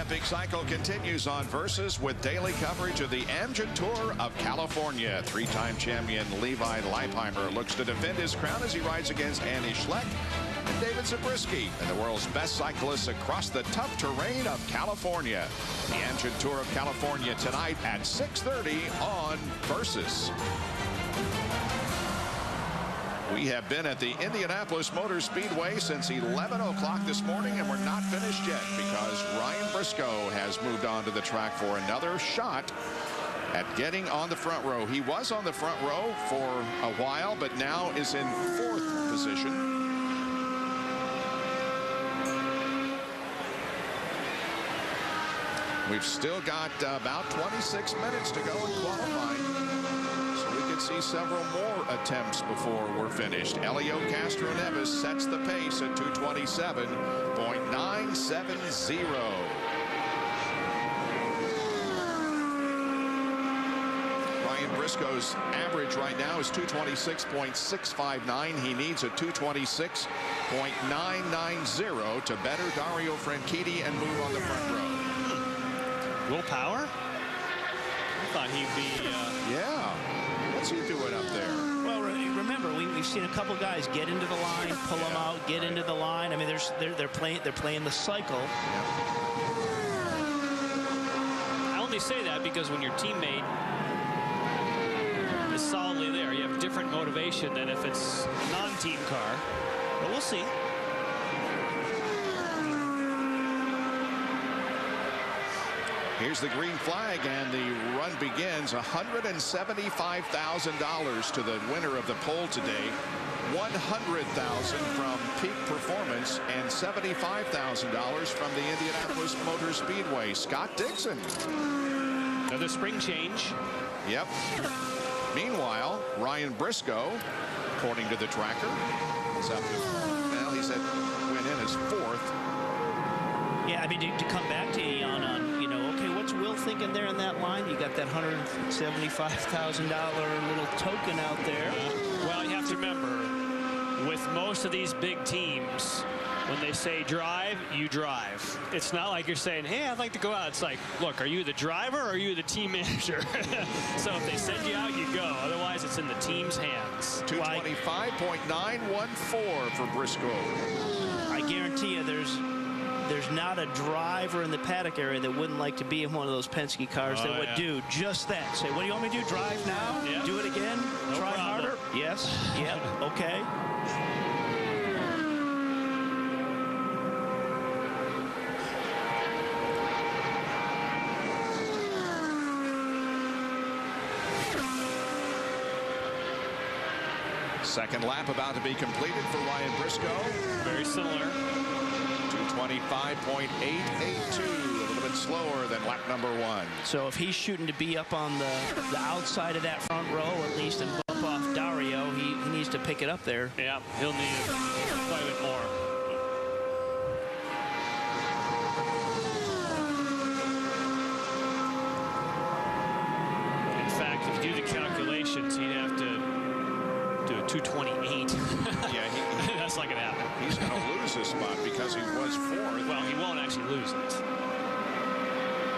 epic cycle continues on Versus with daily coverage of the Amgen Tour of California. Three-time champion Levi Leipheimer looks to defend his crown as he rides against Andy Schleck and David Zabriskie, and the world's best cyclists across the tough terrain of California. The Amgen Tour of California tonight at 6:30 on Versus. We have been at the Indianapolis Motor Speedway since 11 o'clock this morning, and we're not finished yet because Ryan Briscoe has moved on to the track for another shot at getting on the front row. He was on the front row for a while, but now is in 4th position. We've still got about 26 minutes to go in qualifying. See several more attempts before we're finished. Elio Castroneves sets the pace at 227.970. Ryan Briscoe's average right now is 226.659. He needs a 226.990 to better Dario Franchitti and move on the front row. Willpower? I thought he'd be yeah. What's he doing up there? Well, remember, we've seen a couple guys get into the line, pull them out, get into the line. I mean, they're playing the cycle. I only say that because when your teammate is solidly there, you have different motivation than if it's a non-team car. But we'll see. Here's the green flag, and the run begins. $175,000 to the winner of the pole today. $100,000 from Peak Performance and $75,000 from the Indianapolis Motor Speedway. Scott Dixon. Another spring change. Yep. Meanwhile, Ryan Briscoe, according to the tracker, is up to, well, he said went in as 4th. Yeah, I mean, to come back to you on okay, what's Will thinking there in that line? You got that $175,000 little token out there. Well, you have to remember, with most of these big teams, when they say drive, you drive. It's not like you're saying, hey, I'd like to go out. It's like, look, are you the driver or are you the team manager? So if they send you out, you go. Otherwise, it's in the team's hands. 225.914 for Briscoe. I guarantee you there's not a driver in the paddock area that wouldn't like to be in one of those Penske cars that would do just that. Say, what do you want me to do? Drive now? Yep. Do it again? No Try problem. harder? Yes. Yep. Okay. Second lap about to be completed for Ryan Briscoe. Very similar. 225.882, a little bit slower than lap number 1. So if he's shooting to be up on the outside of that front row, at least, and bump off Dario, he needs to pick it up there. Yeah, he'll need quite a bit more. In fact, if you do the calculations, he'd have to do a 228. Yeah, that's not going to happen. He's going to lose his spot because he was 4th. Well, he won't actually lose it.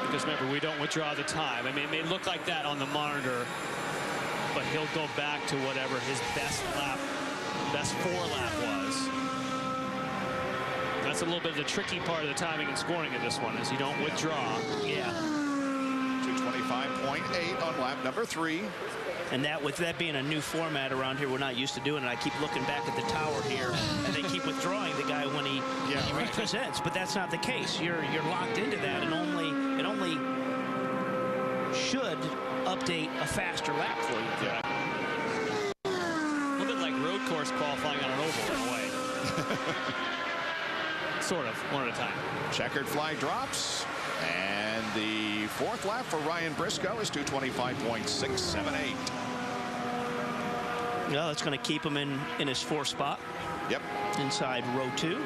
Because remember, we don't withdraw the time. I mean, it may look like that on the monitor, but he'll go back to whatever his best 4-lap was. That's a little bit of the tricky part of the timing and scoring of this one, is you don't withdraw. Yeah. 225.8 on lap number 3. And with that being a new format around here, we're not used to doing it. I keep looking back at the tower here, and they keep withdrawing the guy when he represents. But that's not the case. You're locked into that, and it only should update a faster lap for you. Yeah. A little bit like road course qualifying on an oval in a way. Sort of, one at a time. Checkered flag drops. And the 4th lap for Ryan Briscoe is 225.678. Well, that's going to keep him in his 4th spot. Yep. Inside row 2.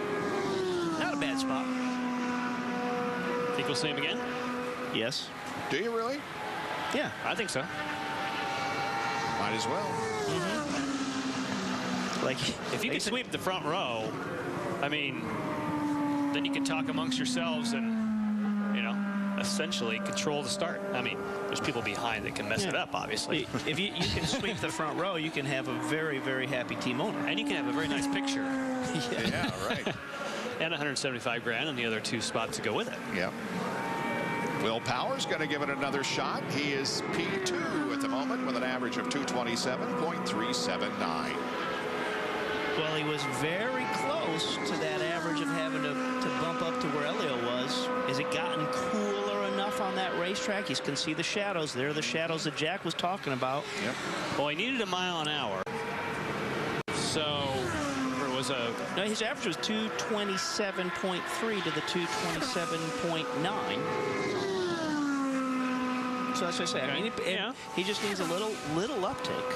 Not a bad spot. Think we'll see him again? Yes. Do you really? Yeah. I think so. Might as well. Like, if you can sweep the front row, I mean, then you can talk amongst yourselves and you know, essentially control the start. I mean, there's people behind that can mess it up, obviously. If you can sweep the front row, you can have a very, very happy team owner. And you can have a very nice picture. Yeah, right. And 175 grand and the other 2 spots to go with it. Yep. Will Power's going to give it another shot. He is P2 at the moment with an average of 227.379. Well, he was very close to that average of having to bump up to where Elio was. Has it gotten cooler enough on that racetrack? You can see the shadows. There are the shadows that Jack was talking about. Yep. Well, he needed a mile an hour. So there was a... No, his average was 227.3 to the 227.9. So that's what I say. I mean, he just needs a little uptake.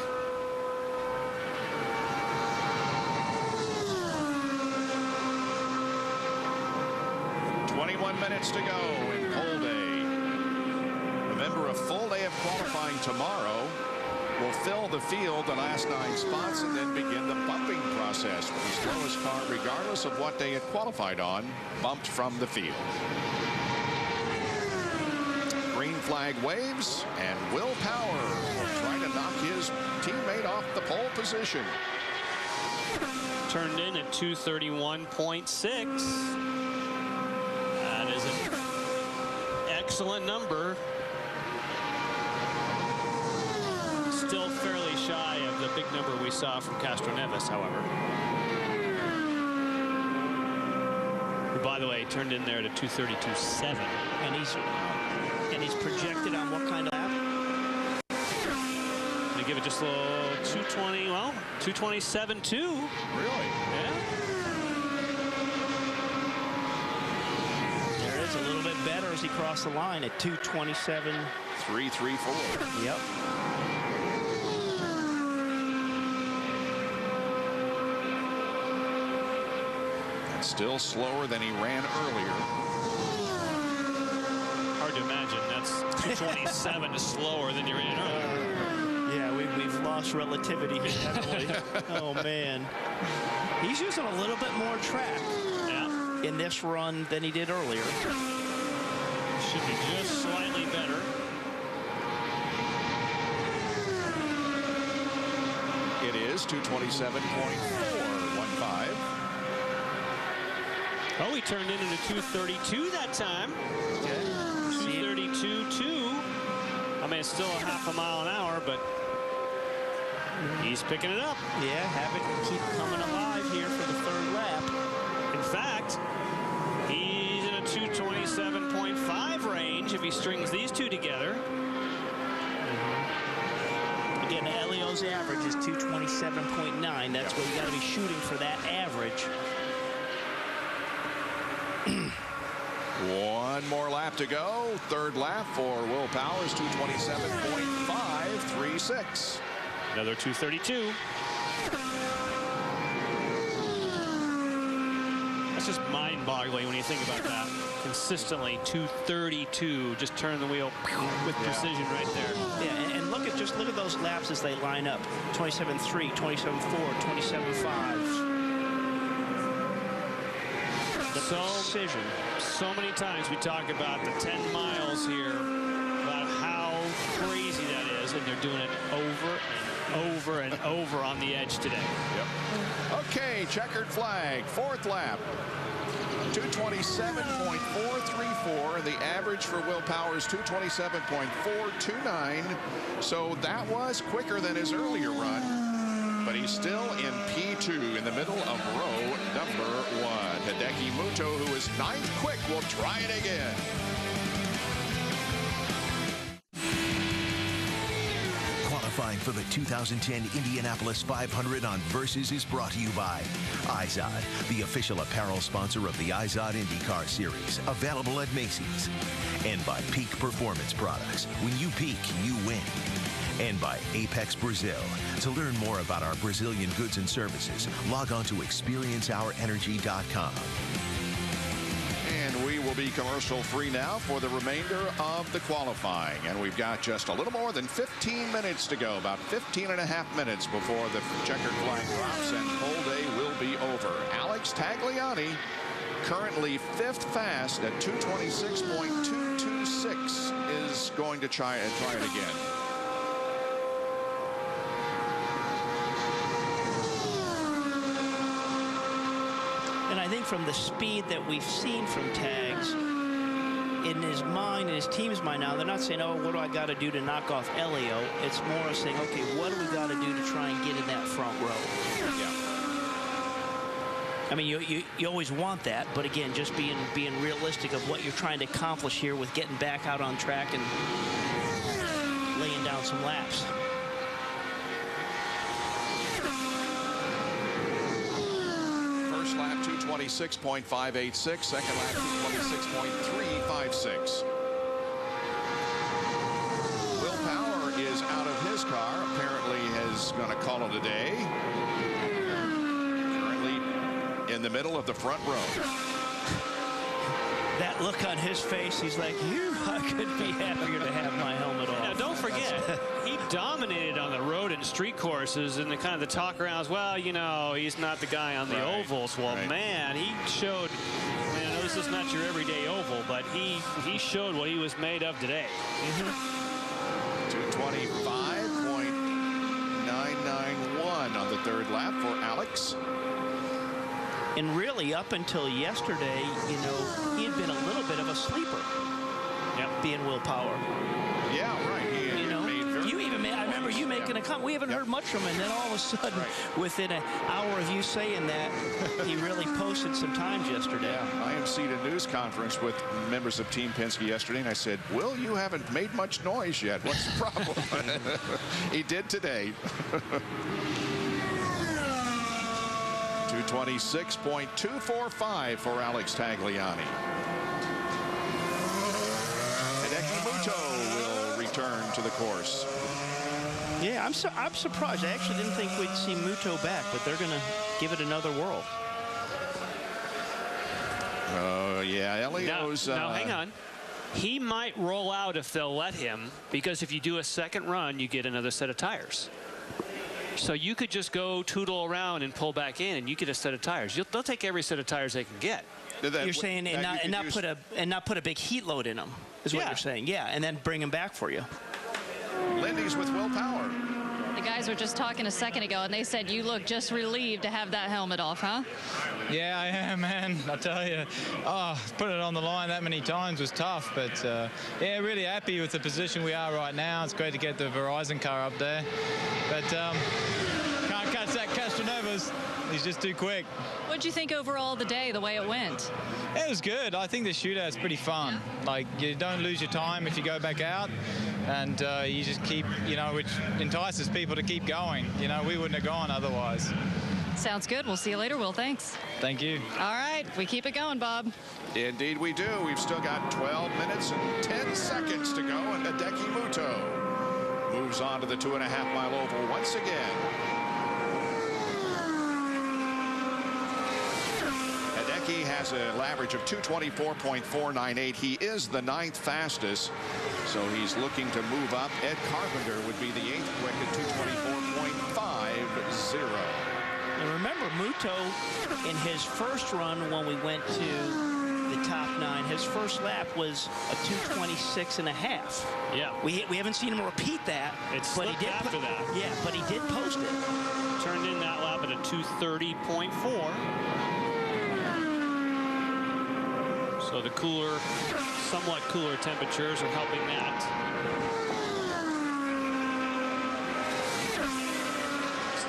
Minutes to go in pole day. Remember, a full day of qualifying tomorrow will fill the field, the last 9 spots, and then begin the bumping process with the slowest car, regardless of what they had qualified on, bumped from the field. Green flag waves, and Will Power will try to knock his teammate off the pole position. Turned in at 231.6. Excellent number. Still fairly shy of the big number we saw from Castroneves, however. Who, by the way, turned in there to 232.7. And he's projected on what kind of lap? They give it just a little 220. Well, 227.2. Really? Yeah. A little bit better as he crossed the line at 227.334. Yep. That's still slower than he ran earlier. Hard to imagine. That's 227 is slower than you ran earlier. Yeah, we've lost relativity here, haven't we? Oh, man. He's using a little bit more track in this run than he did earlier. Should be just slightly better. It is 227.415. Oh, he turned in at a 232 that time. Okay. 232.2. I mean, it's still a half a mile an hour, but he's picking it up. Yeah, have it keep coming alive here for the 3rd lap. In fact, he's in a 227.5 range if he strings these 2 together. Again, Elio's average is 227.9. That's what you got to be shooting for, that average. One more lap to go. 3rd lap for Will Powers, 227.536. Another 232. That's just mind-boggling when you think about that. Consistently 232, just turn the wheel with precision right there. Yeah, and look at those laps as they line up. 27.3, 27.4, 27.5. Precision. So many times we talk about the 10 miles here, about how crazy that is, and they're doing it over and over and over on the edge today. Yep. Okay, checkered flag, 4th lap. 227.434, and the average for Will Powers 227.429. So that was quicker than his earlier run, but he's still in P2 in the middle of row number 1. Hideki Mutoh, who is 9th quick, will try it again. Qualifying for the 2010 Indianapolis 500 on Versus is brought to you by Izod, the official apparel sponsor of the Izod IndyCar Series, available at Macy's. And by Peak Performance Products. When you peak, you win. And by Apex Brazil. To learn more about our Brazilian goods and services, log on to experienceourenergy.com. And we will be commercial-free now for the remainder of the qualifying. And we've got just a little more than 15 minutes to go, about 15.5 minutes before the checkered flag drops and pole day will be over. Alex Tagliani currently 5th fast at 226.226, is going to try it again. And I think from the speed that we've seen from Tags, in his mind, in his team's mind now, they're not saying, oh, what do I got to do to knock off Elio? It's more of saying, okay, what do we got to do to try and get in that front row? Yeah. I mean, you always want that, but again, just being realistic of what you're trying to accomplish here with getting back out on track and laying down some laps. First lap 226.586, second lap 226.356. Will Power is out of his car, apparently is going to call it a day. In the middle of the front row. That look on his face, he's like, I could be happier to have my helmet off. Now, don't forget, he dominated on the road and street courses, and the kind of the talk around is, well, you know, he's not the guy on the ovals. Well, man, he showed, I mean, I know this is not your everyday oval, but he showed what he was made of today. 225.991 on the third lap for Alex. And really, up until yesterday, you know, he had been a little bit of a sleeper. Yep. Being Will Power. Yeah, right. He I remember you making a comment. We haven't heard much from him, and then all of a sudden, within an hour of you saying that, he really posted some times yesterday. Yeah, I emceed a news conference with members of Team Penske yesterday, and I said, Will, you haven't made much noise yet. What's the problem? He did today. 226.245 for Alex Tagliani. Hideki Mutoh will return to the course. Yeah, I'm surprised. I actually didn't think we'd see Mutoh back, but they're going to give it another whirl. Oh, yeah, Elio's... Now, hang on. He might roll out if they'll let him, because if you do a second run, you get another set of tires. So you could just go tootle around and pull back in, and you get a set of tires. They'll take every set of tires they can get. You're saying and not put a big heat load in them is what you're saying. Yeah, and then bring them back for you. Lindy's with Will Power. The guys were just talking a second ago, and they said you look just relieved to have that helmet off, huh? Yeah, I am, man. I tell you, putting it on the line that many times was tough, but yeah, really happy with the position we are right now. It's great to get the Verizon car up there, but can't catch that Castroneves. He's just too quick. What did you think overall of the day, the way it went? It was good. I think the shootout's pretty fun. Yeah. Like, you don't lose your time if you go back out, and you just keep, you know, which entices people to keep going. You know, we wouldn't have gone otherwise. Sounds good. We'll see you later, Will. Thanks. Thank you. All right. We keep it going, Bob. Indeed we do. We've still got 12 minutes and 10 seconds to go, and Hideki Mutoh moves on to the 2.5-mile oval once again. Hideki has an average of 224.498. He is the 9th fastest, so he's looking to move up. Ed Carpenter would be the 8th quick at 224.50. And remember, Mutoh, in his first run when we went to the top 9, his first lap was a 226.5. Yeah. We haven't seen him repeat that. But he did after that. Yeah, but he did post it. Turned in that lap at a 230.4. So the somewhat cooler temperatures are helping that.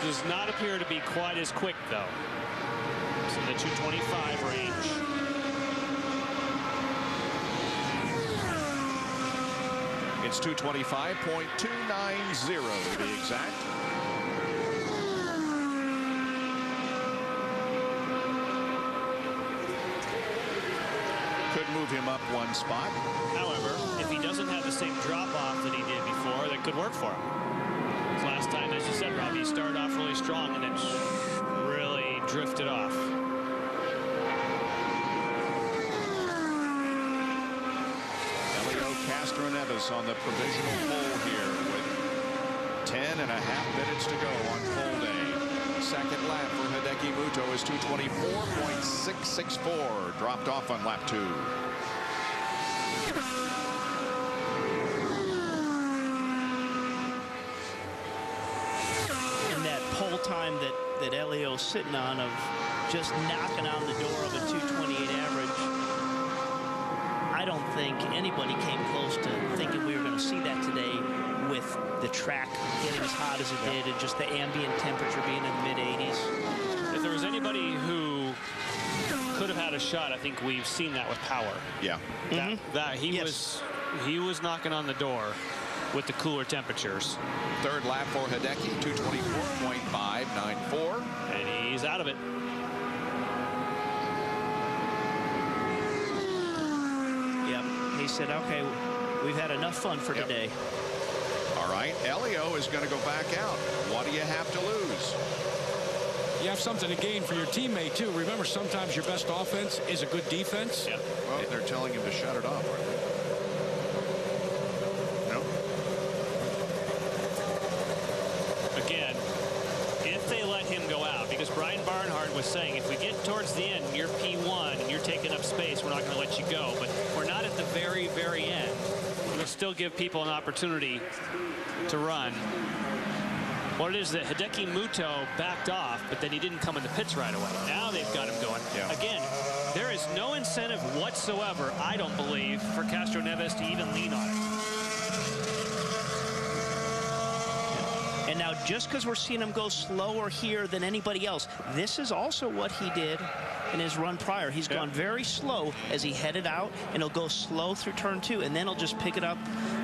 This does not appear to be quite as quick, though. It's in the 225 range. It's 225.290 to be exact. Could move him up one spot. However, if he doesn't have the same drop-off that he did before, that could work for him. Last time, as you said, Rob, he started off really strong and then really drifted off. Castroneves on the provisional pole here with 10.5 minutes to go on pole day. Second lap for Hideki Mutoh is 2:24.664. Dropped off on lap 2. And that pole time that Elio's sitting on of just knocking on the door of a 2:28 average, I don't think anybody came close to thinking we were going to see that today, with the track getting as hot as it did and just the ambient temperature being in the mid-80s. If there was anybody who could have had a shot, I think we've seen that with Power. Yeah. That he was knocking on the door with the cooler temperatures. Third lap for Hideki, 2:24.594. And he's out of it. Yep. He said, okay, we've had enough fun for today. All right, Elio is going to go back out. What do you have to lose? You have something to gain for your teammate, too. Remember, sometimes your best offense is a good defense. Yeah. Well, they're telling him to shut it off, aren't they? No? Again, if they let him go out, because Brian Barnhart was saying, if we get towards the end, you're P1 and you're taking up space, we're not going to let you go. But we're not at the very, very end. We'll still give people an opportunity to run. What it is that Hideki Mutoh backed off, but then he didn't come in the pits right away. Now they've got him going. Yeah. Again, there is no incentive whatsoever, I don't believe, for Castroneves to even lean on it. And now, just because we're seeing him go slower here than anybody else, this is also what he did in his run prior. He's gone very slow as he headed out, and he'll go slow through turn 2, and then he'll just pick it up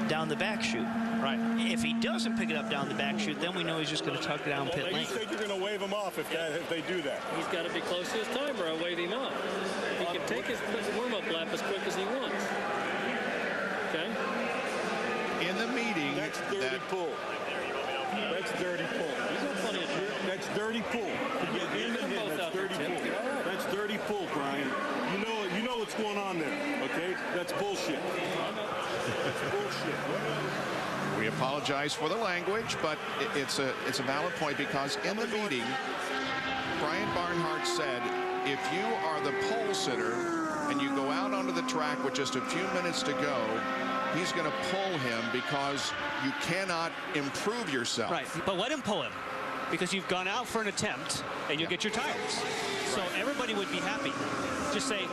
down the back chute. Right. If he doesn't pick it up down the back chute, then we know he's just going to tuck it down pit lane. You think you're going to wave him off if they do that? He's got to be close to his timer. I'll wave him off. He can take his warm-up lap as quick as he wants. Okay? In the meeting, That's dirty pull. That's dirty pull. He's got plenty of juice. That's dirty pull. That's dirty pull. That's dirty pull, Brian. You know what's going on there, okay? That's bullshit. That's bullshit. we apologize for the language, but it's a valid point, because in the meeting, Brian Barnhart said, if you are the pole sitter and you go out onto the track with just a few minutes to go, he's going to pull him because you cannot improve yourself. Right, but let him pull him, because you've gone out for an attempt and you'll get your tires. So everybody would be happy. Just say,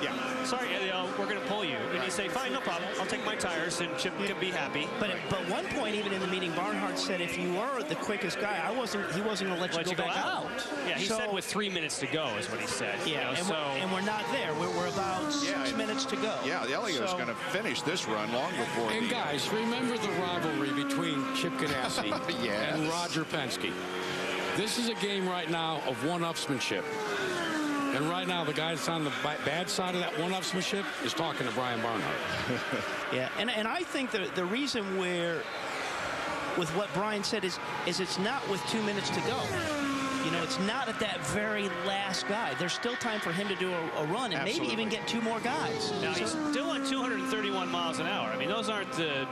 sorry, Elio, we're going to pull you. And you say, fine, no problem. I'll take my tires, and Chip can be happy. But one point, even in the meeting, Barnhart said, if you were the quickest guy, he wasn't going to let you go back out. Yeah, he said with 3 minutes to go is what he said. Yeah, you know, and we're not there. We're about 6 minutes to go. Yeah, Elio's going to finish this run long before. And guys, remember the rivalry between Chip Ganassi and Roger Penske. This is a game right now of one-upsmanship. And right now, the guy that's on the bad side of that one-upsmanship is talking to Brian Barnhart. Yeah, and I think the reason with what Brian said is it's not with 2 minutes to go. You know, it's not at that very last guy. There's still time for him to do a run and maybe even get 2 more guys. Now, he's still at 231 miles an hour. I mean, those aren't the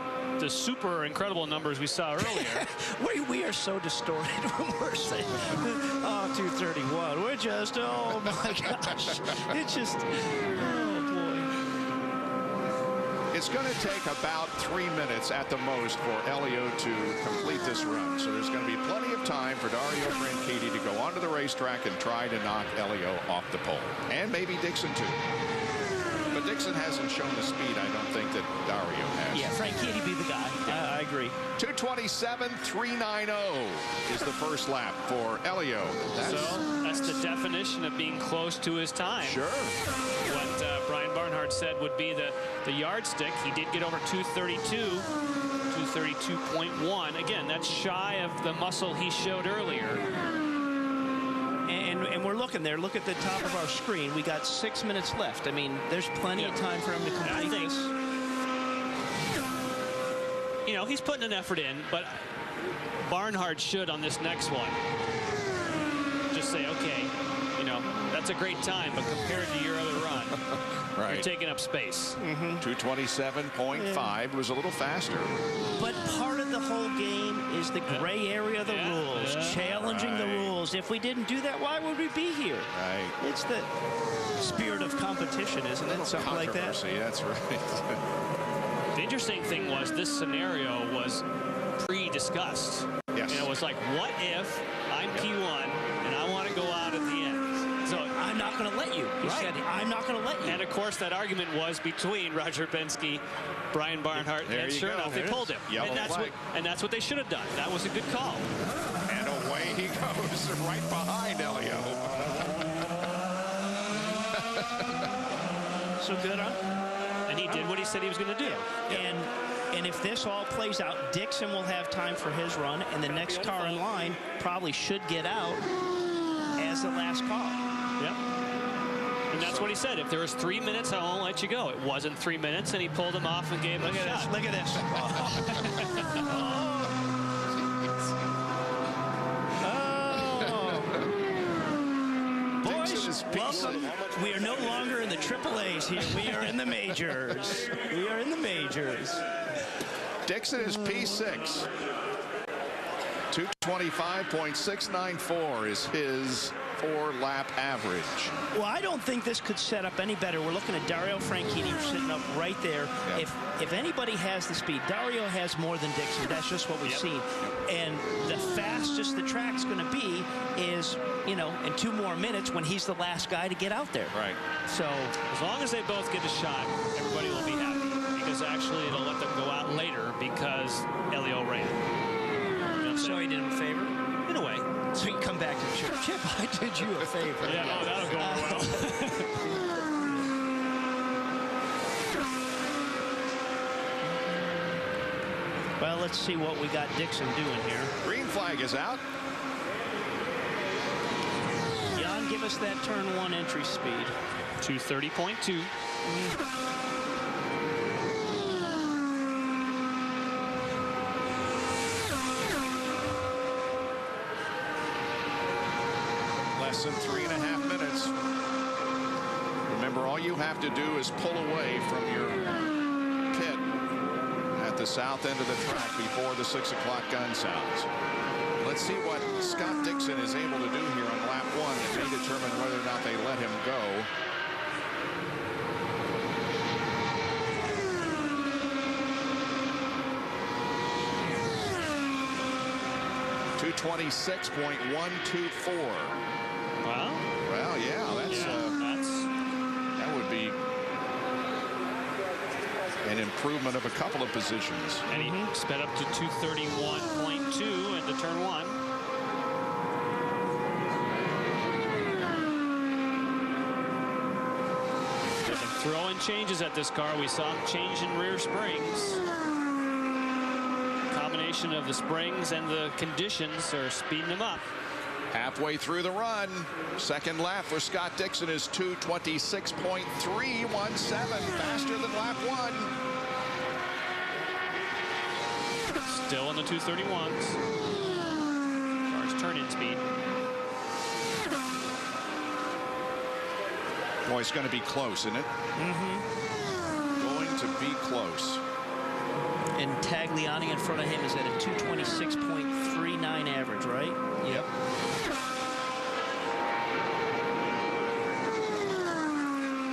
super incredible numbers we saw earlier. we are so distorted when we're saying, 231. We're just, oh my gosh. It's just, oh boy. It's going to take about 3 minutes at the most for Elio to complete this run. So there's going to be plenty of time for Dario Franchitti to go onto the racetrack and try to knock Elio off the pole. And maybe Dixon too. But Dixon hasn't shown the speed, I don't think, that Dario has. Yeah, Franchitti be the guy. I agree. 2:27.390 is the first lap for Elio. That's the definition of being close to his time. Sure. What Brian Barnhart said would be the yardstick. He did get over 232.1. Again, that's shy of the muscle he showed earlier. And we're looking there. Look at the top of our screen. We got 6 minutes left. I mean, there's plenty of time for him to complete this. You know, he's putting an effort in, but Barnhart should on this next one just say, okay, you know, that's a great time, but compared to your other run, you're taking up space. 2:27.5 was a little faster. But part of the whole game is the gray area of the rules, challenging the rules. If we didn't do that, why would we be here? Right. It's the spirit of competition, isn't it? Something like that. That's right. The interesting thing was this scenario was pre-discussed. Yes. And it was like, what if I'm P1 and I want to go out at the end? So I'm not going to let you. He said, I'm not going to let you. And of course, that argument was between Roger Penske, Brian Barnhart, and sure enough, they pulled him. And that's what they should have done. That was a good call. And away he goes, right behind Elio. So good, huh? And he did what he said he was going to do. And if this all plays out, Dixon will have time for his run, and the next car in line probably should get out as the last car. Yep. And that's what he said. If there was 3 minutes, I won't let you go. It wasn't 3 minutes, and he pulled him off and gave him a shot. Look at this. Boys, welcome. We are no longer in the Triple A's here. We are in the majors. We are in the majors. Dixon is P6. 225.694 is his 4-lap average. Well, I don't think this could set up any better. We're looking at Dario Franchitti sitting up right there. Yep. If anybody has the speed, Dario has more than Dixon. That's just what we've seen. And the fastest the track's going to be is, you know, in 2 more minutes when he's the last guy to get out there. Right. So as long as they both get a shot, everybody will be happy. Because actually it'll let them go out later because Elio ran. So he did him a favor? In a way. So you come back to the Chip. Chip, I did you a favor. Yeah, no, that'll go Well, well. let's see what we got Dixon doing here. Green flag is out. Jan, give us that turn 1 entry speed. 230.2. Less than 3.5 minutes. Remember, all you have to do is pull away from your pit at the south end of the track before the 6 o'clock gun sounds. Let's see what Scott Dixon is able to do here on lap 1 that may determine whether or not they let him go. .124. Well, yeah, that would be an improvement of a couple of positions. And he sped up to 231.2 into turn 1. Throwing changes at this car. We saw him change in rear springs. Combination of the springs and the conditions are speeding him up. Halfway through the run, second lap for Scott Dixon is 226.317, faster than lap 1. Still in the 231s. As far as turn-in speed. Boy, it's going to be close, isn't it? Going to be close. And Tagliani in front of him is at a 226.39 average, right? Yep.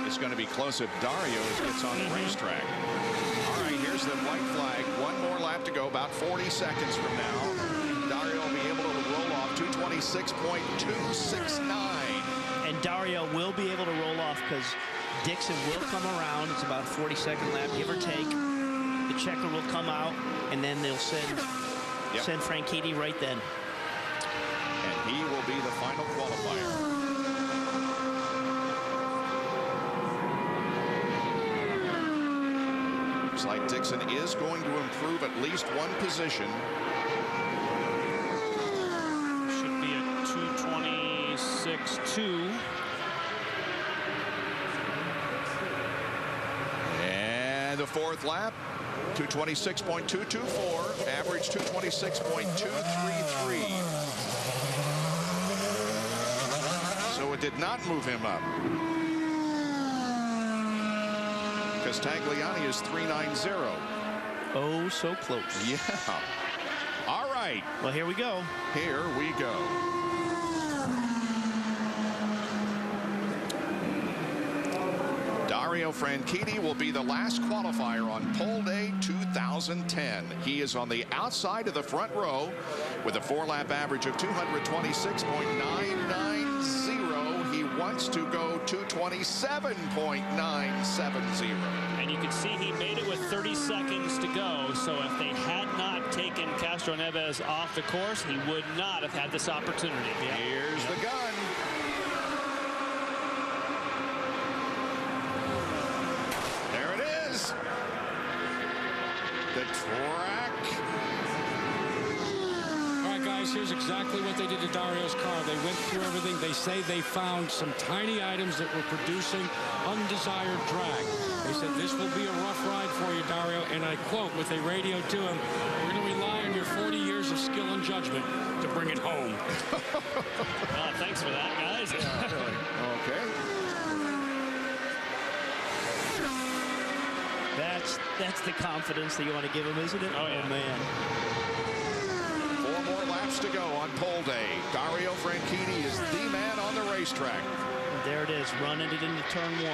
It's going to be close if Dario gets on the racetrack. All right, here's the white flag. 1 more lap to go, about 40 seconds from now. Dario will be able to roll off 226.269. And Dario will be able to roll off because Dixon will come around. It's about a 40-second lap, give or take. The checker will come out, and then they'll send Franchitti right then. And he will be the final qualifier. Looks like Dixon is going to improve at least 1 position. Should be at 226.2. And the 4th lap, 226.224, average 226.233. So it did not move him up. Because Tagliani is 390. Oh, so close. Yeah. All right. right. Well, here we go. Here we go. Dario Franchitti will be the last qualifier on pole day 2010. He is on the outside of the front row with a 4-lap average of 226.990. He wants to go 227.970. And you can see he made it with 30 seconds to go. So if they had not taken Castroneves off the course, he would not have had this opportunity. Here's the gun. There it is. The track. All right, guys, here's exactly what they did to Dario's car. They went through everything. They say they found some tiny items that were producing undesired drag. They said, this will be a rough ride for you, Dario. And I quote what they radioed to him, we're going to rely on your 40 years of skill and judgment to bring it home. Well, thanks for that, guys. Yeah, really. Okay. That's the confidence that you want to give him, isn't it? Oh, yeah. Man. 4 more laps to go on pole day. Dario Franchitti is the man on the racetrack. There it is, running it into turn 1.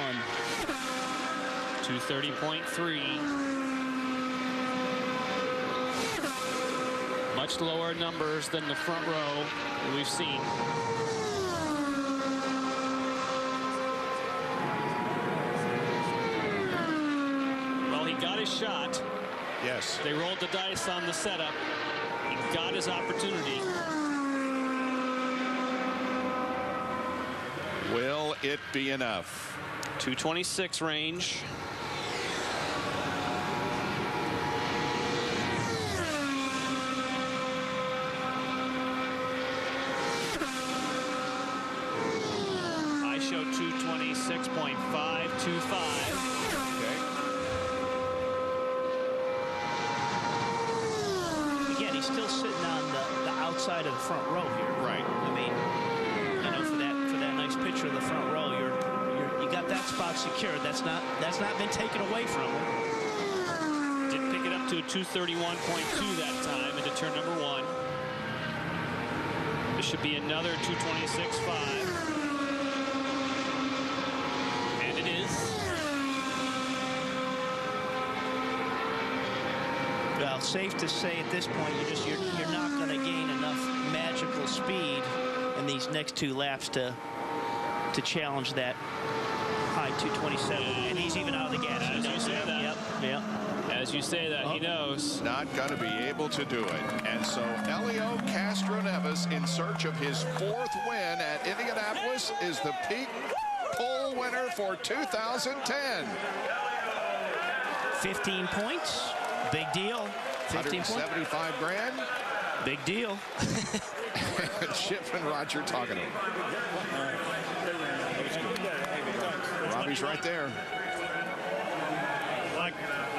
230.3. Much lower numbers than the front row that we've seen. Well, he got his shot. Yes. They rolled the dice on the setup. He got his opportunity. Will it be enough? 226 range. I show 226.525. Okay. Again, he's still sitting on the outside of the front row here. Right. I mean, you know, for that nice picture of the front row, you got that spot secured. That's not been taken away from him. Did pick it up to a 231.2 that time into turn number 1. This should be another 226.5. And it is. Well, safe to say at this point, you're not going to gain enough magical speed in these next 2 laps to challenge that high 227. And he's even out of the gas. As you say that. Yep. As you say that, he knows. Not going to be able to do it. And so Elio Castroneves, in search of his 4th win at Indianapolis, is the peak pole winner for 2010. 15 points. Big deal. 15 points. 175 grand. Big deal. Chip and Roger talking to him. Robbie's right there.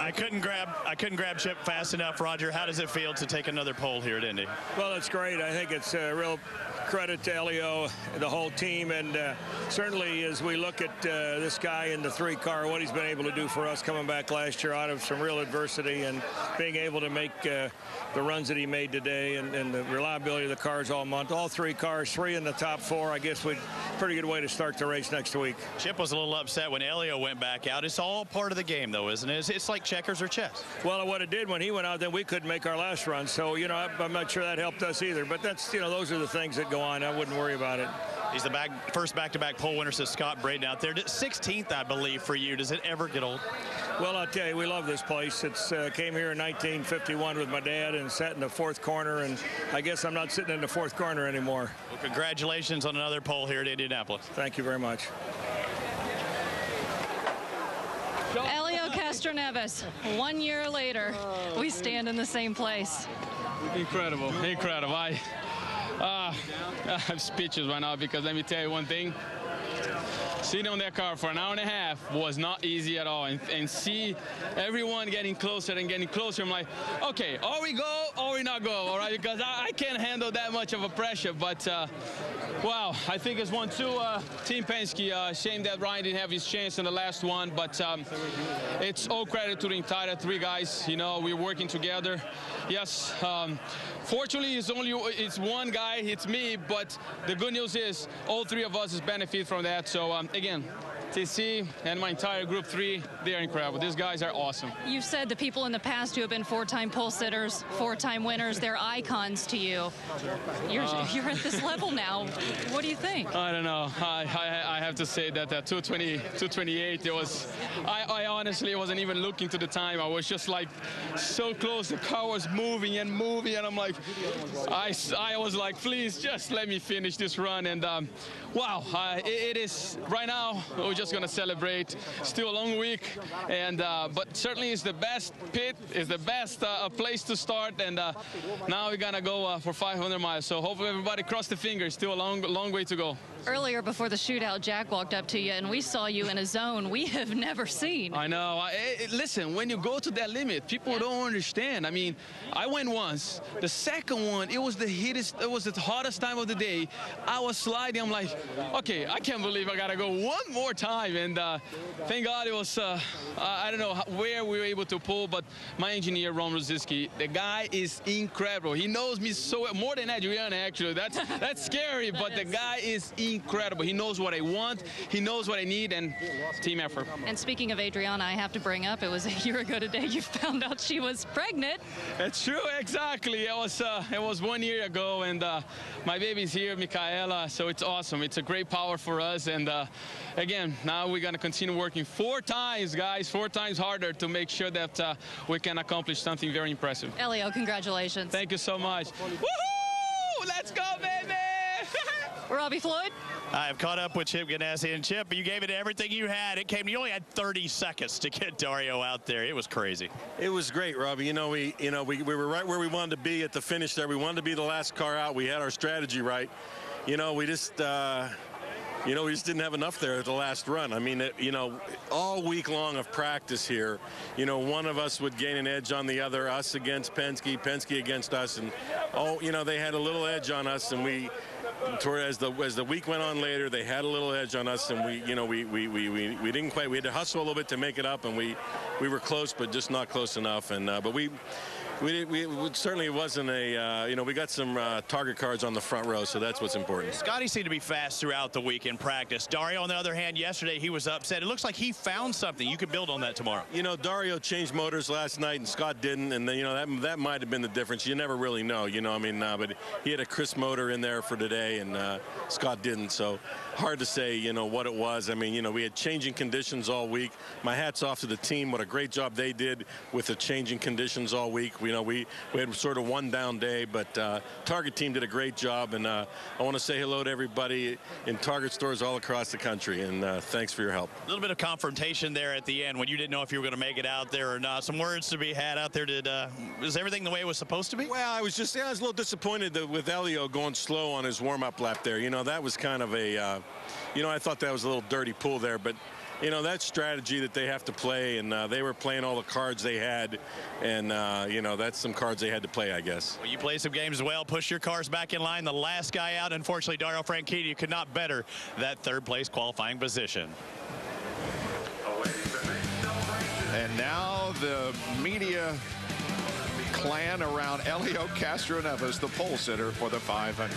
I couldn't grab Chip fast enough. Roger, how does it feel to take another pole here at Indy? Well, it's great. I think it's a real credit to Elio, the whole team, and certainly as we look at this guy in the 3-car, what he's been able to do for us coming back last year out of some real adversity and being able to make the runs that he made today and the reliability of the cars all month. All 3 cars, 3 in the top 4. I guess pretty good way to start the race next week. Chip was a little upset when Elio went back out. It's all part of the game, though, isn't it? It's like checkers or chess. Well, what it did when he went out, then we couldn't make our last run. So, you know, I'm not sure that helped us either. But that's, you know, those are the things that go on. I wouldn't worry about it. He's the first back-to-back pole winner since Scott Braden out there. 16th, I believe, for you. Does it ever get old? Well, I'll tell you, we love this place. It's came here in 1951 with my dad and sat in the 4th corner, and I guess I'm not sitting in the 4th corner anymore. Well, congratulations on another pole here at Indianapolis. Thank you very much. Elio Castroneves, 1 year later, we stand in the same place. Incredible, incredible. I'm speechless right now because let me tell you one thing. sitting on that car for an hour and a half was not easy at all. And see everyone getting closer and getting closer. I'm like, okay, or we go or we not go, all right? Because I can't handle that much of a pressure. But, wow, I think it's 1-2 Team Penske. Shame that Ryan didn't have his chance in the last one. But it's all credit to the entire three guys. You know, we're working together. Yes, fortunately, it's one guy, it's me. But the good news is all three of us benefit from that. So, again, TC and my entire Group 3, they are incredible. These guys are awesome. You've said the people in the past who have been four-time pole sitters, four-time winners, they're icons to you. You're at this level now. What do you think? I don't know. I have to say that at 228, it was, I honestly wasn't even looking to the time. I was just like so close. The car was moving and moving, and I'm like, I was like, please just let me finish this run. And wow, it is right now. We're just gonna celebrate. Still a long week, and but certainly it's the best pit, it's the best place to start, and now we're gonna go for 500 miles. So hopefully everybody cross the fingers. Still a long way to go. Earlier before the shootout, Jack walked up to you, and we saw you in a zone we have never seen. I know. Listen, when you go to that limit, people don't understand. I mean, I went once. The second one, it was the hottest time of the day. I was sliding. I'm like, okay, I can't believe I gotta go one more time. And thank God it was. I don't know where we were able to pull, but my engineer, Ron Rosiski, the guy is incredible. He knows me so well, more than Adriana, actually. That's scary, but the guy is incredible. He knows what I want. He knows what I need, and team effort. And speaking of Adriana, I have to bring up, it was a year ago today you found out she was pregnant. It's true, exactly. It was 1 year ago, and my baby's here, Michaela, so it's awesome. It's a great power for us, and again, now we're going to continue working 4 times, guys, 4 times harder to make sure that we can accomplish something very impressive. Elio, congratulations. Thank you so much. Woohoo! Let's go, baby! Robbie Floyd? I have caught up with Chip Ganassi, and Chip, you gave it everything you had. You only had 30 seconds to get Dario out there. It was crazy. It was great, Robbie. We were right where we wanted to be at the finish there. We wanted to be the last car out. We had our strategy right. We just didn't have enough there at the last run. I mean, all week long of practice here, one of us would gain an edge on the other, us against Penske, Penske against us, and they had a little edge on us, and as the week went on later, they had a little edge on us, and we didn't quite. We had to hustle a little bit to make it up, and we were close, but just not close enough. And but we certainly wasn't a, we got some target cards on the front row, so that's what's important. Scotty seemed to be fast throughout the week in practice. Dario, on the other hand, yesterday he was upset. It looks like he found something. You could build on that tomorrow. Dario changed motors last night, and Scott didn't, and that might have been the difference. You never really know, but he had a crisp motor in there for today, and Scott didn't, so hard to say, what it was. I mean, we had changing conditions all week. My hat's off to the team. What a great job they did with the changing conditions all week. We had sort of one down day, but Target team did a great job, and I want to say hello to everybody in Target stores all across the country, and thanks for your help. A little bit of confrontation there at the end when you didn't know if you were going to make it out there or not. Some words to be had out there. Was everything the way it was supposed to be? Well, I was a little disappointed with Elio going slow on his warm-up lap there. That was kind of a, I thought that was a little dirty pull there, but that strategy that they have to play, and they were playing all the cards they had, and that's some cards they had to play, I guess. Well, you play some games well, push your cars back in line. The last guy out, unfortunately, Dario Franchitti could not better that third-place qualifying position. And now the media clan around Elio Castroneves, the pole sitter for the 500.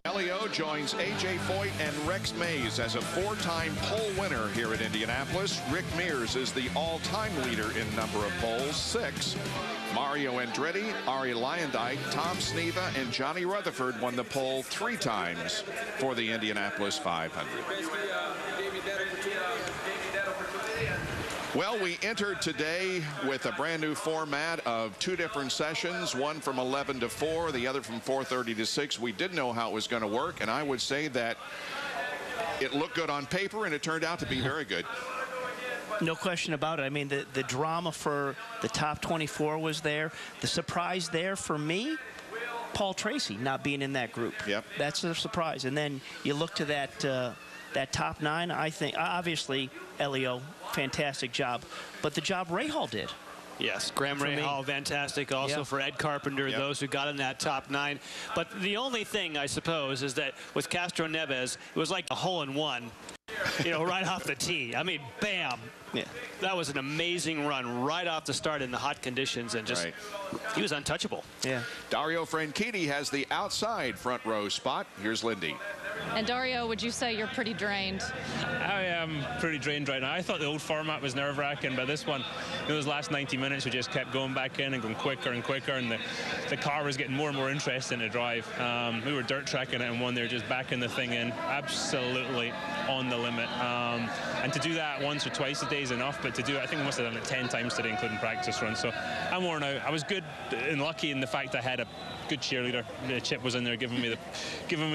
Elio joins A.J. Foyt and Rex Mays as a 4-time pole winner here at Indianapolis. Rick Mears is the all-time leader in number of poles, 6. Mario Andretti, Ari Luyendyk, Tom Sneva, and Johnny Rutherford won the pole 3 times for the Indianapolis 500. Well, we entered today with a brand new format of 2 different sessions, one from 11 to 4, the other from 4:30 to 6. We didn't know how it was going to work, and I would say that it looked good on paper, and it turned out to be very good. No question about it. I mean, the drama for the top 24 was there. The surprise there for me, Paul Tracy not being in that group. Yep. That's a surprise. And then you look to that top 9, I think, obviously, Elio, fantastic job. But the job Rahal did. Yes, Graham Rahal, fantastic also for Ed Carpenter, those who got in that top 9. But the only thing, I suppose, is that with Castroneves, it was like a hole-in-one, you know, right off the tee. I mean, bam. Yeah. That was an amazing run right off the start in the hot conditions, and just he was untouchable. Yeah. Dario Franchitti has the outside front row spot. Here's Lindy. And Dario, would you say you're pretty drained? I am pretty drained right now. I thought the old format was nerve-wracking, but this one, those last 90 minutes, we just kept going back in and going quicker and quicker, and the car was getting more and more interesting to drive. We were dirt tracking it, and one, they're just backing the thing in, absolutely on the limit. And to do that once or twice a day is enough, but to do it, I think we must have done it 10 times today, including practice runs. So I'm worn out. I was good and lucky in the fact I had a good cheerleader. Chip was in there giving me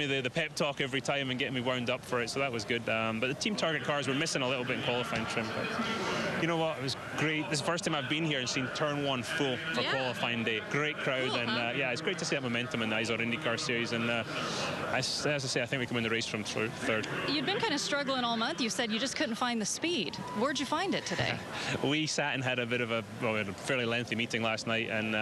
the pep talk every time and getting me wound up for it, so that was good. But the team target cars were missing a little bit in qualifying trim. But you know what? It was great. This is the first time I've been here and seen turn 1 full for qualifying day. Great crowd, cool, and yeah, it's great to see that momentum in the IZOD IndyCar Series. And as I say, I think we can win the race from third. You'd been kind of struggling all month. You said you just couldn't find the speed. Where'd you find it today? We sat and had a bit of we had a fairly lengthy meeting last night, and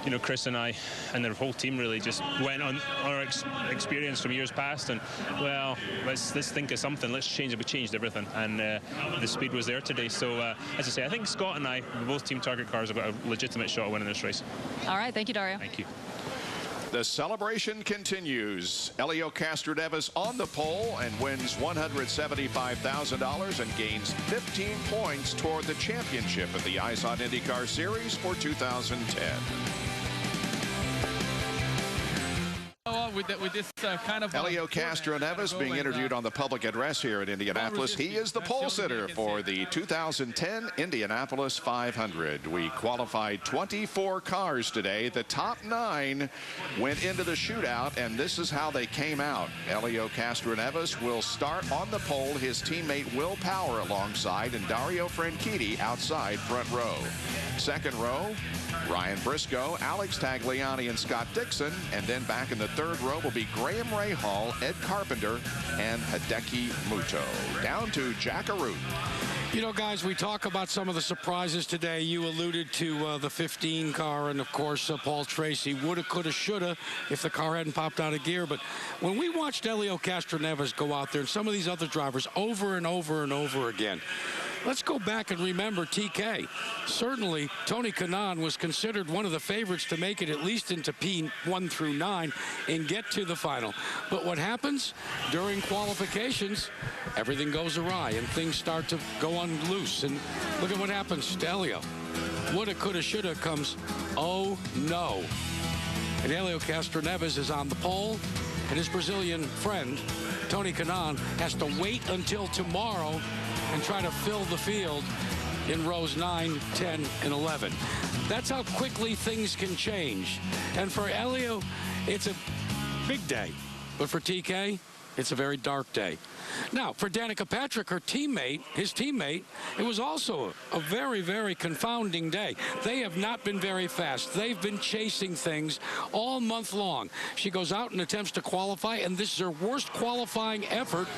you know, Chris and I and the whole team really just went on our experience from years past, and well, let's think of something. Let's change it. We changed everything, and the speed was there today. So as I say, I think Scott and I, both team target cars, have got a legitimate shot at winning this race. All right, thank you, Dario. Thank you. The celebration continues. Elio Castroneves on the pole and wins $175,000 and gains 15 points toward the championship of the IZOD IndyCar Series for 2010. With this kind of Elio Castroneves being interviewed on the public address here at Indianapolis. He is the pole sitter for the 2010 Indianapolis 500. We qualified 24 cars today. The top 9 went into the shootout, and this is how they came out. Elio Castroneves will start on the pole. His teammate Will Power alongside, and Dario Franchitti outside front row. Second row, Ryan Briscoe, Alex Tagliani, and Scott Dixon. And then back in the third row will be Graham Rahal, Ed Carpenter, and Hideki Mutoh. Down to Jack Arute. You know, guys, we talk about some of the surprises today. You alluded to the 15 car and, of course, Paul Tracy. Woulda, coulda, shoulda if the car hadn't popped out of gear. But when we watched Elio Castroneves go out there and some of these other drivers over and over and over again, let's go back and remember TK. Certainly, Tony Kanaan was considered one of the favorites to make it at least into P1 through 9 and get to the final. But what happens during qualifications, everything goes awry and things start to go on loose. And look at what happens to Elio. Woulda, coulda, shoulda comes, oh no. And Elio Castroneves is on the pole, and his Brazilian friend, Tony Kanaan, has to wait until tomorrow and try to fill the field in rows 9, 10, and 11. That's how quickly things can change. And for Elio, it's a big day. But for TK, it's a very dark day. Now, for Danica Patrick, his teammate, it was also a very, very confounding day. They have not been very fast. They've been chasing things all month long. She goes out and attempts to qualify, and this is her worst qualifying effort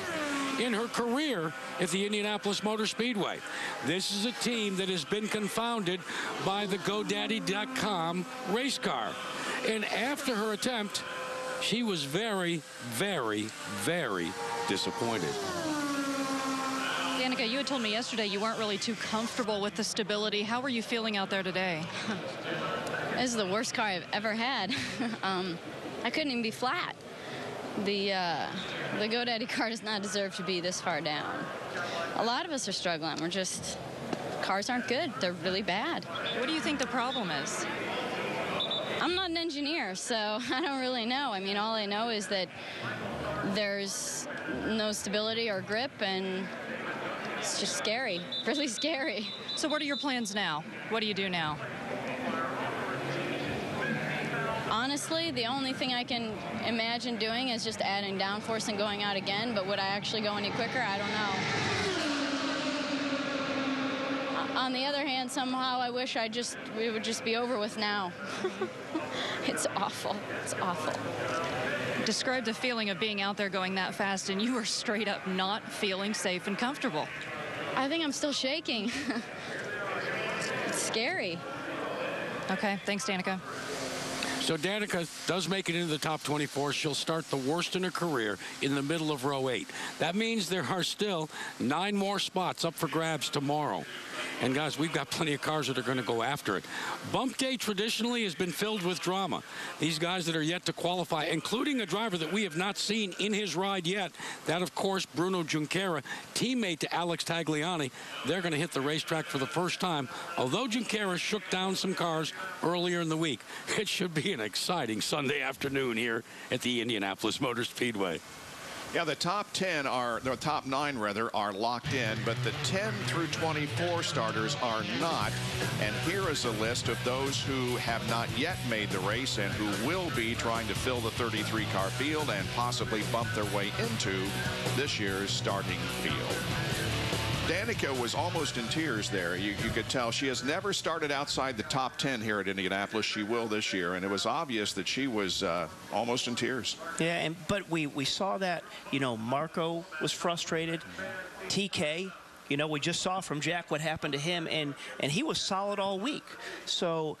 in her career at the Indianapolis Motor Speedway. This is a team that has been confounded by the GoDaddy.com race car. And after her attempt, she was very, very, very disappointed. Danica, you had told me yesterday you weren't really too comfortable with the stability. How were you feeling out there today? This is the worst car I've ever had. I couldn't even be flat. The GoDaddy car does not deserve to be this far down. A lot of us are struggling. Cars aren't good. They're really bad. What do you think the problem is? I'm not an engineer, so I don't really know. I mean, all I know is that there's no stability or grip, and it's just scary, really scary. So what are your plans now? What do you do now? Honestly, the only thing I can imagine doing is just adding downforce and going out again, but would I actually go any quicker? I don't know. On the other hand, somehow I wish it would just be over with now. It's awful. It's awful. Describe the feeling of being out there going that fast, and you were straight up not feeling safe and comfortable. I think I'm still shaking. It's scary. Okay, thanks, Danica. So Danica does make it into the top 24. She'll start the worst in her career in the middle of row 8. That means there are still 9 more spots up for grabs tomorrow. And guys, we've got plenty of cars that are going to go after it. Bump day traditionally has been filled with drama. These guys that are yet to qualify, including a driver that we have not seen in his ride yet, that of course Bruno Junqueira, teammate to Alex Tagliani. They're going to hit the racetrack for the first time, although Junqueira shook down some cars earlier in the week. It should be an exciting Sunday afternoon here at the Indianapolis Motor Speedway. Yeah, the top 9 are locked in, but the 10 through 24 starters are not. And here is a list of those who have not yet made the race and who will be trying to fill the 33-car field and possibly bump their way into this year's starting field. Danica was almost in tears there. You could tell she has never started outside the top 10 here at Indianapolis. She will this year, and it was obvious that she was almost in tears. Yeah, but we saw that, Marco was frustrated. TK, we just saw from Jack what happened to him, and he was solid all week. So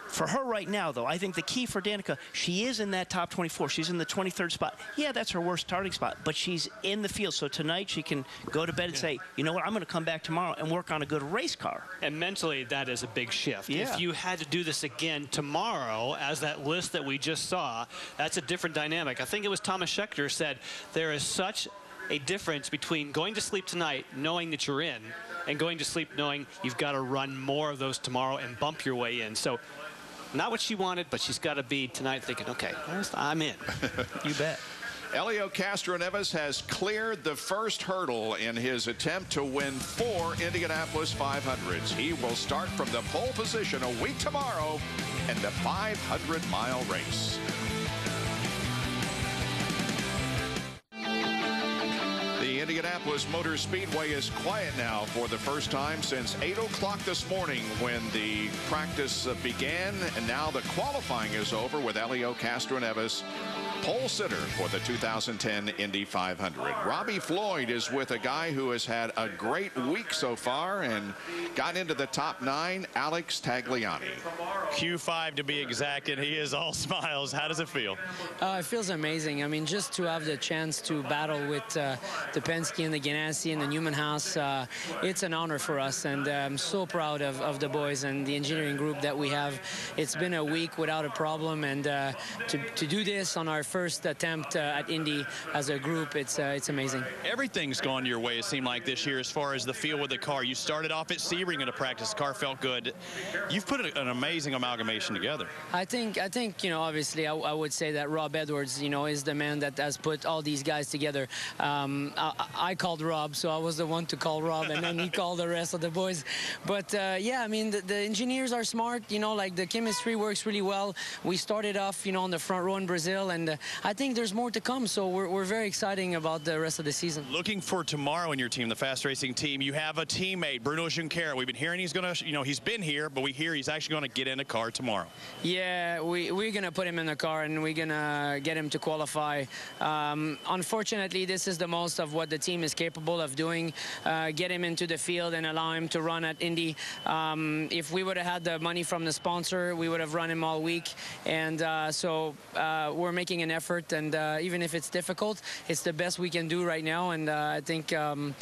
for her right now, though, I think the key for Danica, she is in that top 24. She's in the 23rd spot. Yeah, that's her worst starting spot, but she's in the field. So tonight she can go to bed and say, you know what, I'm going to come back tomorrow and work on a good race car. And mentally, that is a big shift. Yeah. If you had to do this again tomorrow, as that list that we just saw, that's a different dynamic. I think it was Thomas Scheckter said there is such a difference between going to sleep tonight knowing that you're in and going to sleep knowing you've got to run more of those tomorrow and bump your way in. So not what she wanted, but she's got to be tonight thinking, okay, I'm in. You bet. Elio Castroneves has cleared the first hurdle in his attempt to win 4 Indianapolis 500s. He will start from the pole position a week tomorrow in the 500-mile race. The Indianapolis Motor Speedway is quiet now for the first time since 8 o'clock this morning when the practice began. And now the qualifying is over with Elio Castroneves, pole sitter for the 2010 Indy 500. Robbie Floyd is with a guy who has had a great week so far and got into the top 9, Alex Tagliani. Q5 to be exact, and he is all smiles. How does it feel? It feels amazing. I mean, just to have the chance to battle with the Penske and the Ganassi and the Newman House, it's an honor for us, and I'm so proud of the boys and the engineering group that we have. It's been a week without a problem, and to do this on our first attempt at Indy as a group, it's amazing. Everything's gone your way, it seemed like, this year as far as the feel with the car. You started off at Sebring in a practice. The car felt good. You've put an amazing amalgamation together. I think obviously I would say that Rob Edwards, is the man that has put all these guys together. I called Rob, so I was the one to call Rob, and then he called the rest of the boys. But yeah, I mean, the engineers are smart, like the chemistry works really well. We started off, on the front row in Brazil, and I think there's more to come, so we're very exciting about the rest of the season. Looking for tomorrow in your team, the fast racing team, you have a teammate, Bruno Junqueira. We've been hearing he's going to, he's been here, but we hear he's actually going to get in a car tomorrow. Yeah, we're going to put him in the car, and we're going to get him to qualify. Unfortunately, this is the most of what the team is capable of doing. Get him into the field and allow him to run at Indy. If we would have had the money from the sponsor, we would have run him all week. And so we're making an effort, and even if it's difficult, it's the best we can do right now. And I think I'm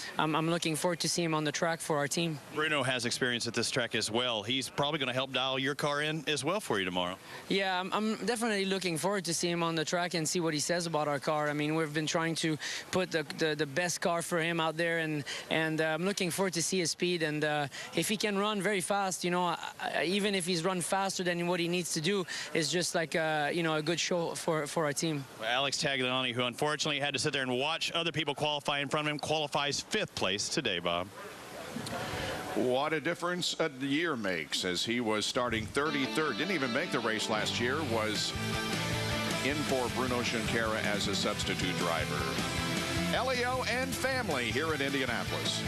looking forward to see him on the track for our team. Bruno has experience at this track as well. He's probably going to help dial your car in as well for you tomorrow. Yeah, I'm definitely looking forward to see him on the track and see what he says about our car. I mean, we've been trying to put the best car for him out there, and I'm looking forward to see his speed. And if he can run very fast, even if he's run faster than what he needs to do, is just like a good show for our team. Well, Alex Tagliani, who unfortunately had to sit there and watch other people qualify in front of him, qualifies 5th place today, Bob. What a difference a year makes, as he was starting 33rd. Didn't even make the race last year. Was in for Bruno Junqueira as a substitute driver. Elio and family here in Indianapolis.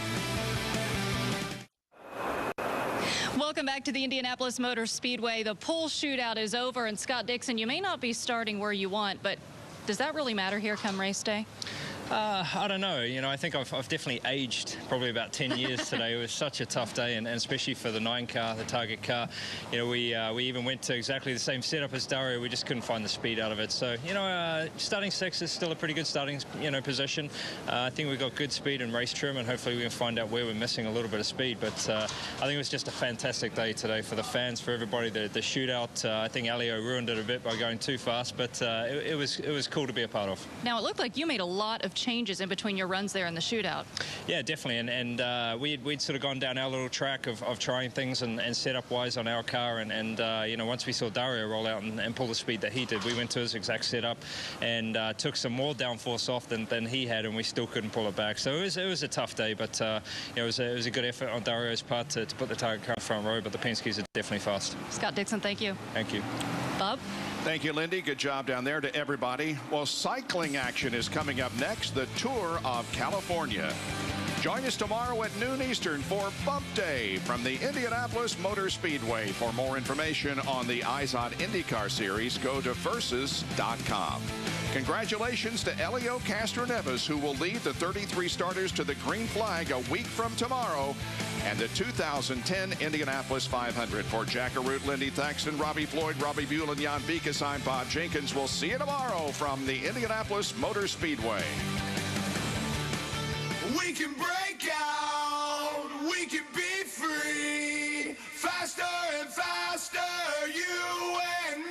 Welcome back to the Indianapolis Motor Speedway. The pole shootout is over, and Scott Dixon, you may not be starting where you want, but does that really matter here come race day? I don't know. You know, I think I've definitely aged probably about 10 years today. It was such a tough day, and especially for the 9 car, the target car. You know, we even went to exactly the same setup as Dario. We just couldn't find the speed out of it. So, you know, starting 6 is still a pretty good starting, position. I think we've got good speed and race trim, and hopefully we can find out where we're missing a little bit of speed. But I think it was just a fantastic day today for the fans, for everybody. The shootout, I think Elio ruined it a bit by going too fast, but it was cool to be a part of. Now, it looked like you made a lot of changes in between your runs there in the shootout. Yeah, definitely, and we'd sort of gone down our little track of trying things and setup wise on our car, and you know, once we saw Dario roll out and pull the speed that he did, we went to his exact setup and took some more downforce off than he had, and we still couldn't pull it back. So it was a tough day, but you know, it was a good effort on Dario's part to put the target car front row, but the Penske's are definitely fast. Scott Dixon, thank you. Thank you. Bob? Thank you, Lindy. Good job down there to everybody. Well, cycling action is coming up next, the Tour of California. Join us tomorrow at noon Eastern for Bump Day from the Indianapolis Motor Speedway. For more information on the IZOD IndyCar Series, go to versus.com. Congratulations to Elio Castroneves, who will lead the 33 starters to the green flag a week from tomorrow, and the 2010 Indianapolis 500. For Jack Arute, Lindy Thaxton, Robbie Floyd, Robbie Buell, and Jan Beekes, I'm Bob Jenkins. We'll see you tomorrow from the Indianapolis Motor Speedway. We can break out, we can be free, faster and faster, you and me.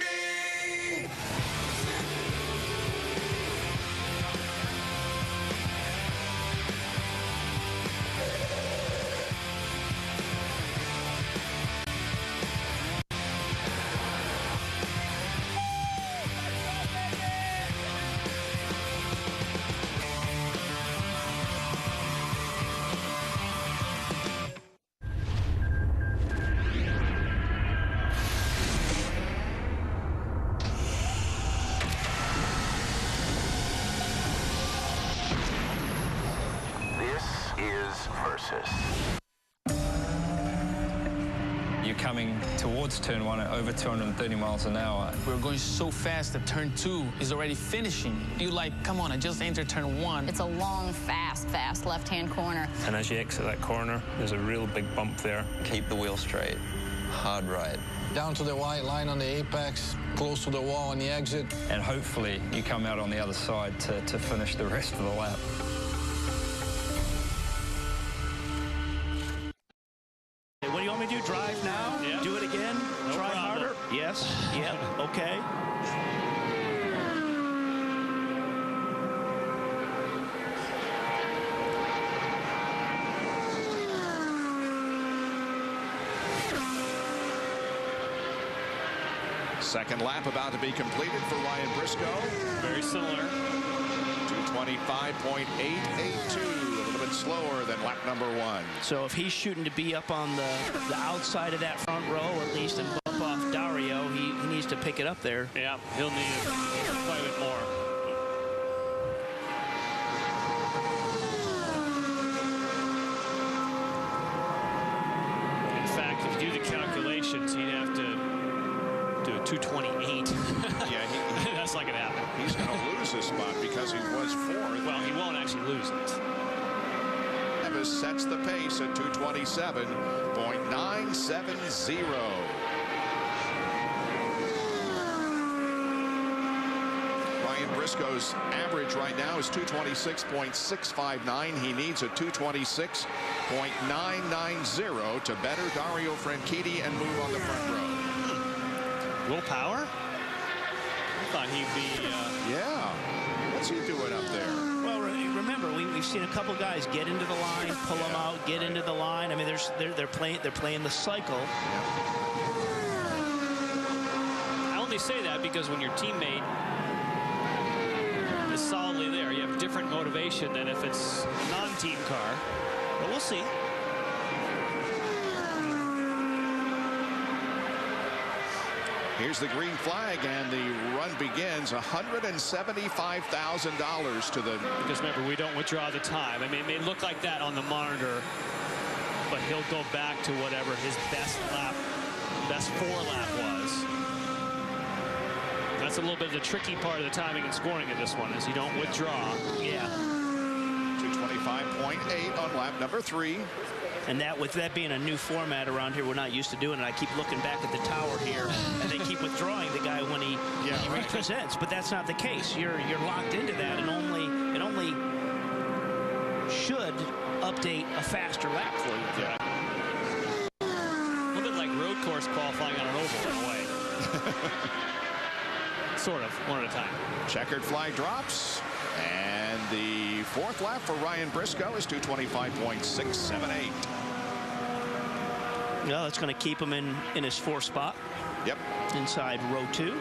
You're coming towards turn 1 at over 230 miles an hour. We're going so fast that turn 2 is already finishing. You're like, come on, I just entered turn 1. It's a long, fast left-hand corner. And as you exit that corner, there's a real big bump there. Keep the wheel straight. Hard right. Down to the white line on the apex, close to the wall on the exit. And hopefully you come out on the other side to finish the rest of the lap. What do you want me to do? Drive now? Yeah. Do it again? No Try problem. harder? Yes. Yep. Okay. Second lap about to be completed for Ryan Briscoe. Very similar. 225.882, a little bit slower than lap number 1. So if he's shooting to be up on the outside of that front row, at least, and bump off Dario, he needs to pick it up there. Yeah, he'll need it quite a bit more. In fact, if you do the calculations, he'd have to do a 228. Yeah, that's not going to happen. He's going to lose this spot because he was 4th. Well, he won't actually lose it. Neves sets the pace at 227.970. Ryan Briscoe's average right now is 226.659. He needs a 226.990 to better Dario Franchitti and move on the front row. Will Power? I thought he'd be... Yeah. What's he doing up there? Well, remember, we've seen a couple guys get into the line, pull them out, get into the line. I mean, they're playing the cycle. I only say that because when your teammate is solidly there, you have different motivation than if it's a non-team car. But we'll see. Here's the green flag, and the run begins. $175,000 to the... Because remember, we don't withdraw the time. I mean, it may look like that on the monitor, but he'll go back to whatever his best 4-lap was. That's a little bit of the tricky part of the timing and scoring of this one, is you don't withdraw. Yeah. 225.8 on lap number 3. And that, with that being a new format around here, we're not used to doing it. I keep looking back at the tower here, and they keep withdrawing the guy when he represents. But that's not the case. You're locked into that, and it only should update a faster lap for you. Yeah. A little bit like road course qualifying on an oval in a way. Sort of, one at a time. Checkered flag drops. And the 4th lap for Ryan Briscoe is 225.678. Well, that's going to keep him in his 4th spot. Yep. Inside row 2.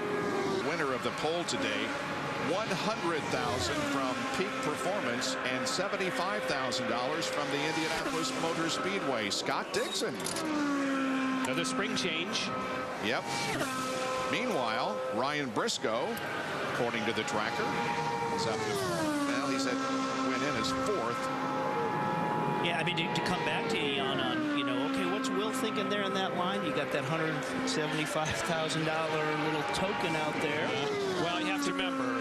Winner of the pole today, $100,000 from Peak Performance and $75,000 from the Indianapolis Motor Speedway. Scott Dixon. Another spring change. Yep. Meanwhile, Ryan Briscoe, according to the tracker, is up to, well, he said went in as 4th. Yeah, I mean, to come back to you on, okay, what's Will thinking there in that line? You got that $175,000 little token out there. Well, you have to remember,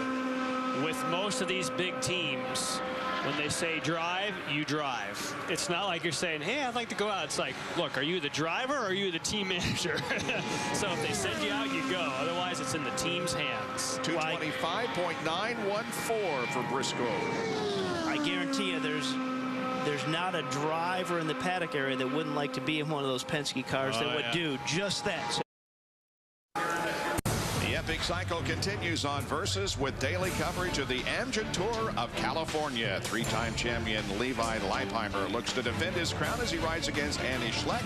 with most of these big teams, when they say drive, you drive. It's not like you're saying, hey, I'd like to go out. It's like, look, are you the driver or are you the team manager? So if they send you out, you go. Otherwise, it's in the team's hands. 225.914 for Briscoe. I guarantee you there's not a driver in the paddock area that wouldn't like to be in one of those Penske cars that would do just that. The epic cycle continues on Versus with daily coverage of the Amgen Tour of California. 3-time champion Levi Leipheimer looks to defend his crown as he rides against Andy Schleck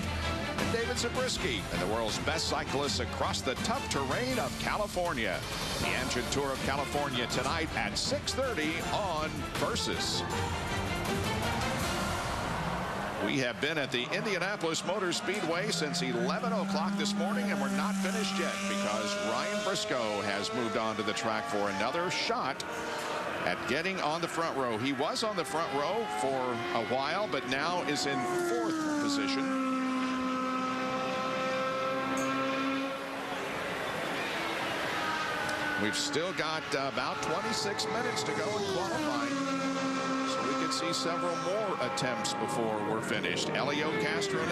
and David Zabriskie, and the world's best cyclists across the tough terrain of California. The Amgen Tour of California tonight at 6:30 on Versus. We have been at the Indianapolis Motor Speedway since 11 o'clock this morning, and we're not finished yet because Ryan Briscoe has moved on to the track for another shot at getting on the front row. He was on the front row for a while, but now is in 4th position. We've still got about 26 minutes to go in qualifying. See several more attempts before we're finished. Castroneves